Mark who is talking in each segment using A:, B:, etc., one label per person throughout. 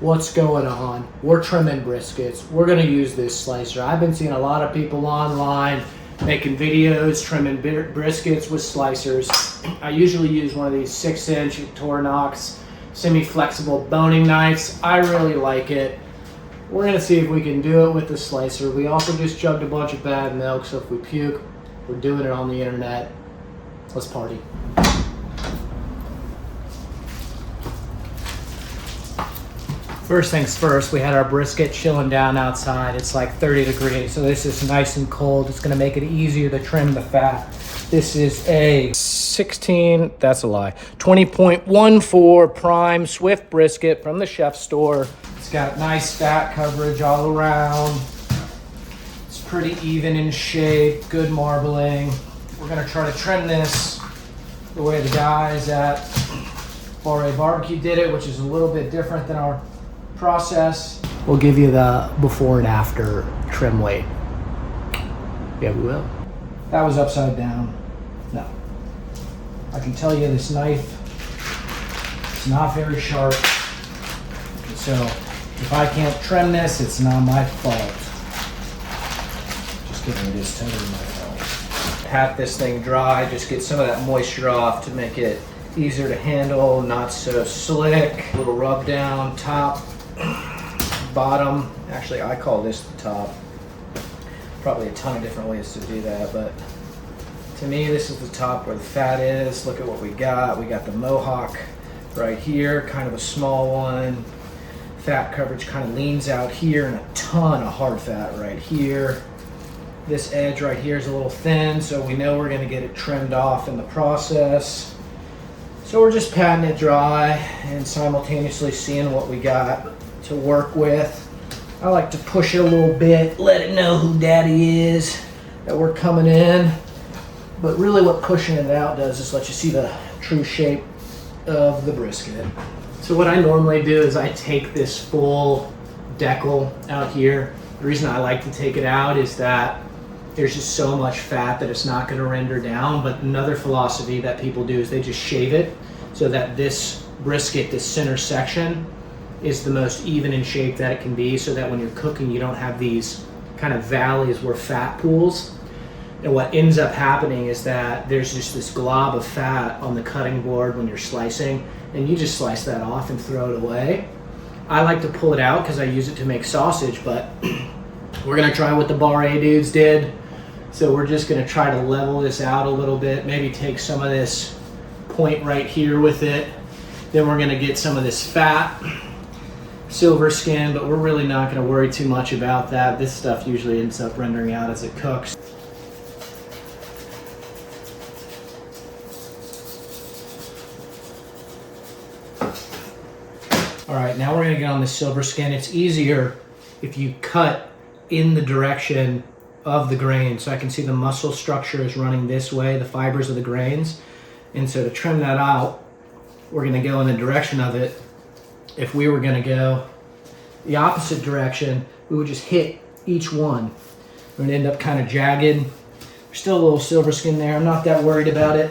A: what's going on? We're trimming briskets. We're gonna use this slicer. I've been seeing a lot of people online making videos trimming briskets with slicers. I usually use one of these 6-inch Torinox semi-flexible boning knives. I really like it. We're gonna see if we can do it with the slicer. We also just chugged a bunch of bad milk, so if we puke, we're doing it on the internet. Let's party. First things first, we had our brisket chilling down outside. It's like 30 degrees, so this is nice and cold. It's gonna make it easier to trim the fat. This is a 20.14 prime Swift brisket from the chef store. It's got nice fat coverage all around. It's pretty even in shape, good marbling. We're gonna try to trim this the way the guys at B.B.Q did it, which is a little bit different than our process. We'll give you the before and after trim weight. Yeah, we will. That was upside down. No. I can tell you this knife is not very sharp. So if I can't trim this, it's not my fault. Just kidding, it is totally my fault. Pat this thing dry, just get some of that moisture off to make it easier to handle, not so slick. A little rub down, top, bottom. Actually, I call this the top. Probably a ton of different ways to do that, but to me, this is the top where the fat is. Look at what we got. We got the mohawk right here, kind of a small one. Fat coverage kind of leans out here, and a ton of hard fat right here. This edge right here is a little thin, so we know we're gonna get it trimmed off in the process. So we're just patting it dry and simultaneously seeing what we got to work with. I like to push it a little bit, let it know who daddy is, that we're coming in. But really what pushing it out does is let you see the true shape of the brisket. So what I normally do is I take this full decal out here. The reason I like to take it out is that there's just so much fat that it's not going to render down. But another philosophy that people do is they just shave it so that this brisket, this center section, is the most even in shape that it can be, so that when you're cooking you don't have these kind of valleys where fat pools. And what ends up happening is that there's just this glob of fat on the cutting board when you're slicing, and you just slice that off and throw it away. I like to pull it out because I use it to make sausage, but we're gonna try what the Bar A dudes did. So we're just gonna try to level this out a little bit, maybe take some of this point right here with it. Then we're gonna get some of this fat, silver skin, but we're really not gonna worry too much about that. This stuff usually ends up rendering out as it cooks. All right, now we're gonna get on the silver skin. It's easier if you cut in the direction of the grain. So I can see the muscle structure is running this way, the fibers of the grains. And so to trim that out, we're gonna go in the direction of it. If we were gonna go the opposite direction, we would just hit each one. We're gonna end up kind of jagged. There's still a little silver skin there. I'm not that worried about it.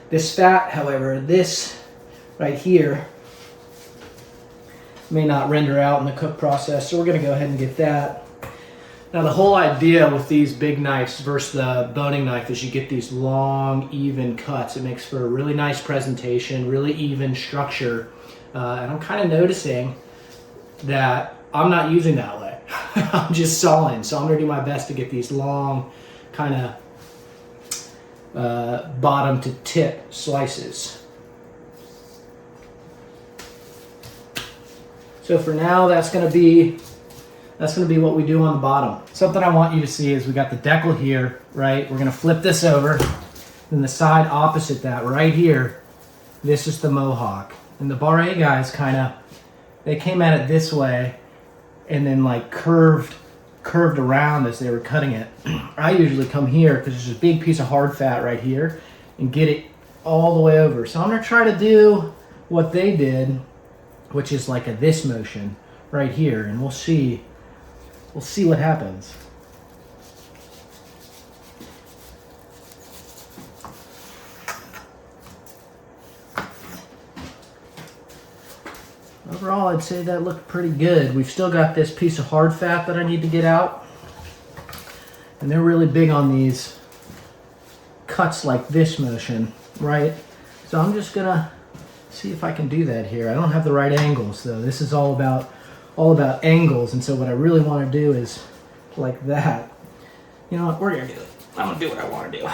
A: This fat, however, this right here, may not render out in the cook process, so we're gonna go ahead and get that. Now the whole idea with these big knives versus the boning knife is you get these long, even cuts. It makes for a really nice presentation, really even structure. And I'm kind of noticing that I'm not using that way. I'm just sawing, so I'm gonna do my best to get these long, kind of bottom to tip slices. So for now, that's gonna be what we do on the bottom. Something I want you to see is we got the decal here, right? We're gonna flip this over. Then the side opposite that, right here, this is the mohawk. And the Bar A guys they came at it this way and then like curved around as they were cutting it. I usually come here because there's a big piece of hard fat right here and get it all the way over. So I'm gonna try to do what they did, which is like this motion right here, and we'll see what happens. overall, I'd say that looked pretty good. We've still got this piece of hard fat that I need to get out. And they're really big on these cuts like this motion, right? So I'm just gonna see if I can do that here. I don't have the right angles though. This is all about angles, and so what I really want to do is like that. You know what, we're gonna do it. I'm gonna do what I want to do.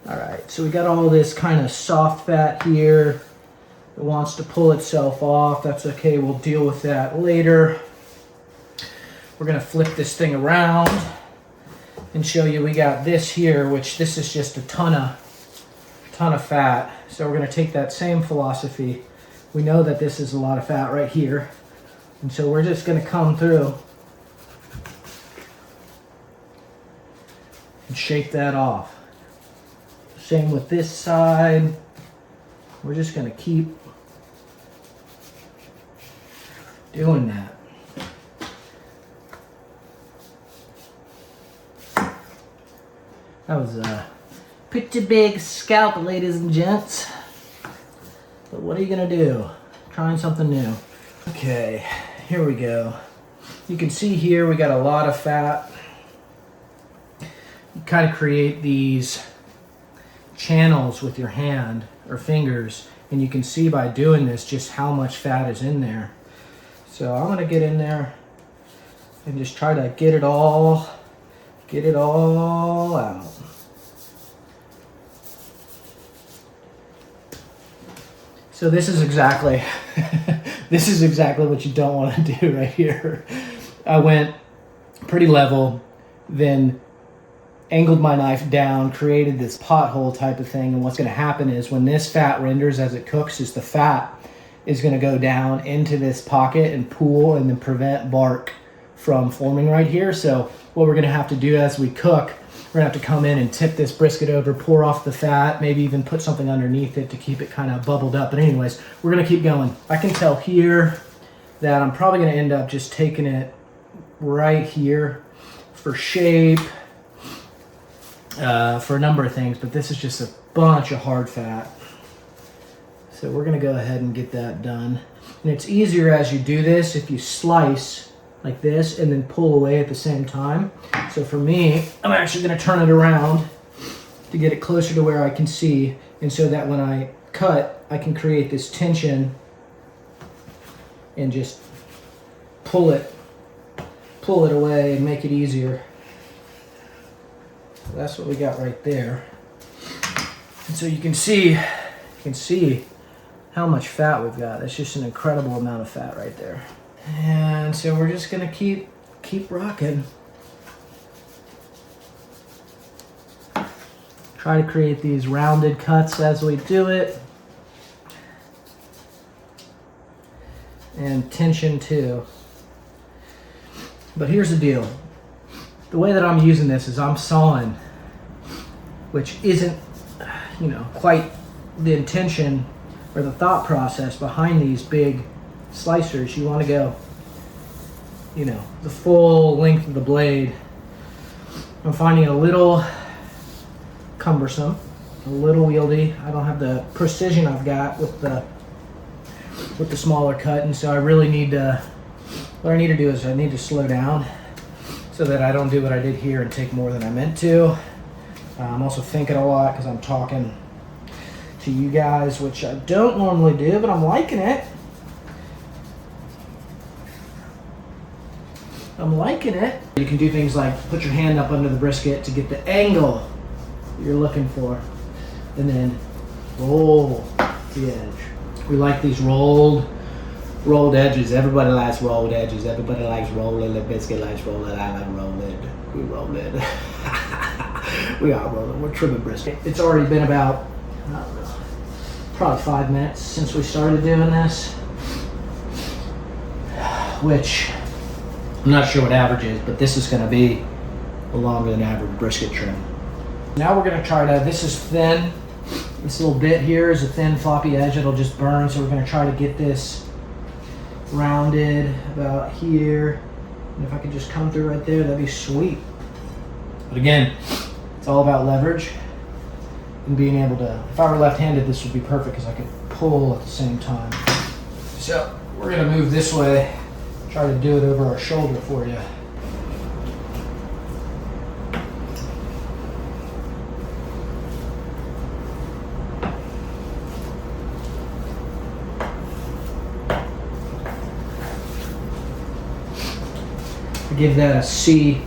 A: All right, so we got all this kind of soft fat here. It wants to pull itself off. That's okay, we'll deal with that later. We're gonna flip this thing around and show you we got this here, which this is just a ton of fat. So we're gonna take that same philosophy. We know that this is a lot of fat right here. And so we're just gonna come through and shake that off. Same with this side. We're just gonna keep doing that. That was a pretty big scalp, ladies and gents. But what are you gonna do? Trying something new. Okay, here we go. You can see here we got a lot of fat. You kind of create these channels with your hand or fingers, and you can see by doing this just how much fat is in there. So I'm gonna get in there and just try to get it all out. So this is exactly what you don't want to do right here. I went pretty level, then angled my knife down, created this pothole type of thing, and what's going to happen is when this fat renders as it cooks is the fat is going to go down into this pocket and pool and then prevent bark from forming right here. So what we're going to have to do as we cook, we're going to have to come in and tip this brisket over, pour off the fat, maybe even put something underneath it to keep it kind of bubbled up. But anyways, we're going to keep going. I can tell here that I'm probably going to end up just taking it right here for shape, for a number of things, but this is just a bunch of hard fat. So we're going to go ahead and get that done. And it's easier as you do this if you slice like this and then pull away at the same time. So for me, I'm actually going to turn it around to get it closer to where I can see, and so that when I cut, I can create this tension and just pull it away and make it easier. So that's what we got right there. And so you can see how much fat we've got. That's just an incredible amount of fat right there. And so we're just gonna keep rocking. Try to create these rounded cuts as we do it. And tension too. But here's the deal. The way that I'm using this is I'm sawing, which isn't, quite the intention or the thought process behind these big slicers. You want to go, the full length of the blade. I'm finding it a little cumbersome, a little wieldy. I don't have the precision I've got with the smaller cut, and so I really need to, what I need to do is I need to slow down so that I don't do what I did here and take more than I meant to. I'm also thinking a lot because I'm talking to you guys, which I don't normally do, but I'm liking it. You can do things like put your hand up under the brisket to get the angle you're looking for, and then roll the edge. We like these rolled edges. Everybody likes rolled edges. Everybody likes rolling. The biscuit likes rolling. I like rolling. We roll it. We are rolling. We're trimming brisket. It's already been about, I don't know, probably 5 minutes since we started doing this, which I'm not sure what average is, but this is going to be a longer than average brisket trim. Now we're going to try to, this is thin. This little bit here is a thin floppy edge. It'll just burn. So we're going to try to get this rounded about here. And if I could just come through right there, that'd be sweet. But again, It's all about leverage and being able to, if I were left-handed, this would be perfect because I could pull at the same time. So we're gonna move this way, try to do it over our shoulder for you. I give that a C+.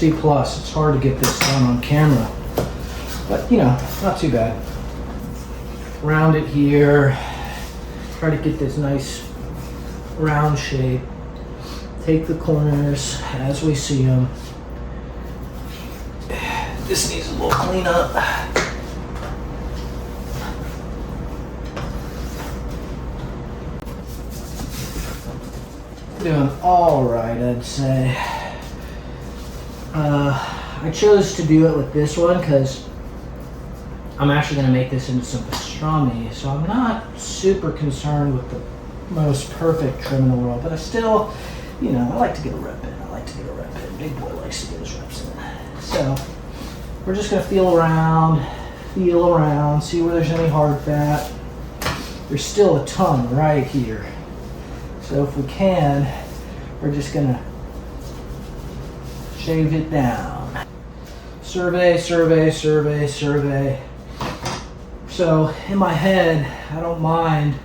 A: It's hard to get this done on camera, but you know, not too bad. Round it here. Try to get this nice round shape. Take the corners as we see them. This needs a little cleanup. Doing all right, I'd say. I chose to do it with this one because I'm actually going to make this into some pastrami, so I'm not super concerned with the most perfect trim in the world, but I still, you know, I like to get a rep in. Big boy likes to get his reps in. So we're just going to feel around, see where there's any hard fat. There's still a ton right here. So if we can, we're just going to shave it down. Survey. So in my head, I don't mind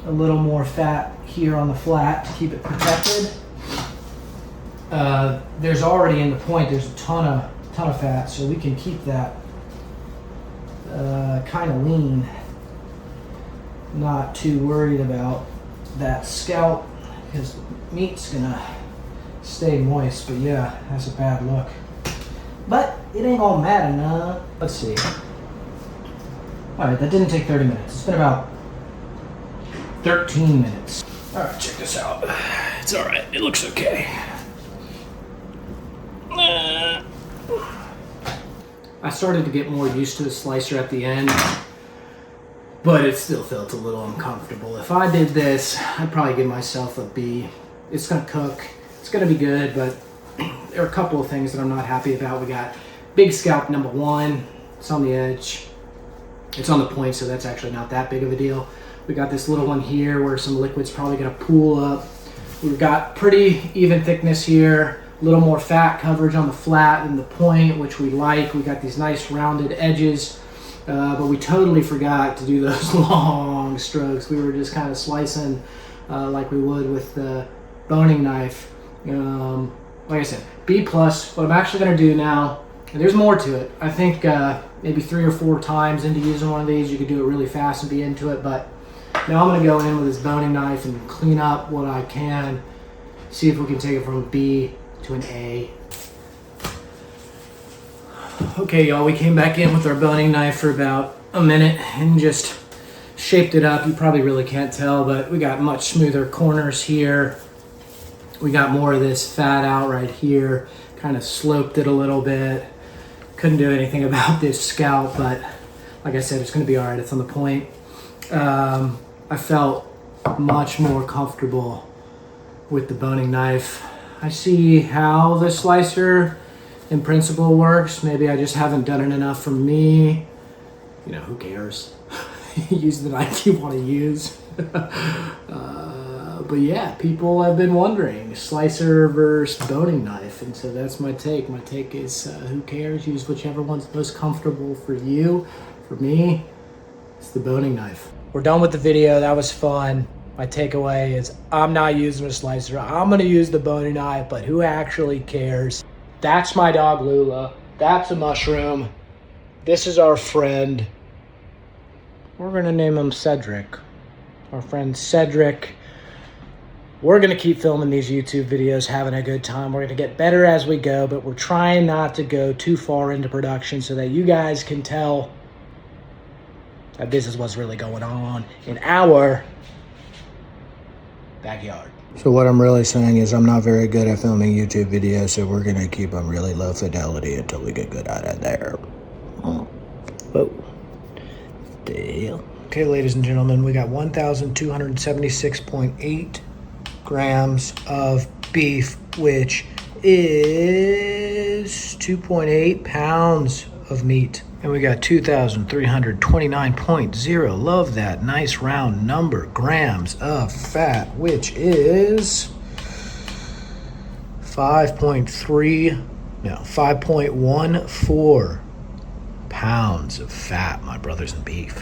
A: a little more fat here on the flat to keep it protected. There's already in the point, there's a ton of fat, so we can keep that kind of lean. Not too worried about that scalp because the meat's gonna stay moist, but yeah, that's a bad look. But it ain't all matter now. Let's see. All right, that didn't take 30 minutes. It's been about 13 minutes. All right, check this out. It's all right, it looks okay. I started to get more used to the slicer at the end, but it still felt a little uncomfortable. If I did this, I'd probably give myself a B. It's gonna cook, it's gonna be good, but there are a couple of things that I'm not happy about. We got big scalp number one, it's on the edge. It's on the point, so that's actually not that big of a deal. We got this little one here where some liquid's probably gonna pool up. We've got pretty even thickness here, a little more fat coverage on the flat than the point, which we like. We got these nice rounded edges, but we totally forgot to do those long strokes. We were just kind of slicing like we would with the boning knife. Like I said, B+. What I'm actually gonna do now, and there's more to it. I think maybe 3 or 4 times into using one of these, you could do it really fast and be into it, but now I'm gonna go in with this boning knife and clean up what I can, see if we can take it from a B to an A. Okay, y'all, we came back in with our boning knife for about a minute and just shaped it up. You probably really can't tell, but we got much smoother corners here. We got more of this fat out right here, kind of sloped it a little bit. Couldn't do anything about this scalp, but like I said, it's gonna be all right, it's on the point. I felt much more comfortable with the boning knife. I see how the slicer in principle works. Maybe I just haven't done it enough for me. You know, who cares? Use the knife you want to use. But yeah, people have been wondering, slicer versus boning knife, and so that's my take. My take is who cares? Use whichever one's most comfortable for you. For me, it's the boning knife. We're done with the video. That was fun. My takeaway is I'm not using a slicer. I'm gonna use the boning knife, but who actually cares? That's my dog Lula. That's a mushroom. This is our friend. We're gonna name him Cedric. Our friend Cedric. We're gonna keep filming these YouTube videos, having a good time. We're gonna get better as we go, but we're trying not to go too far into production so that you guys can tell that this is what's really going on in our backyard. So what I'm really saying is I'm not very good at filming YouTube videos, so we're gonna keep them really low fidelity until we get good at it there. Oh. Deal. Okay, ladies and gentlemen, we got 1,276.8 grams of beef, which is 2.8 pounds of meat. And we got 2,329.0. Love that nice round number. Grams of fat, which is 5.14 pounds of fat, my brothers in beef.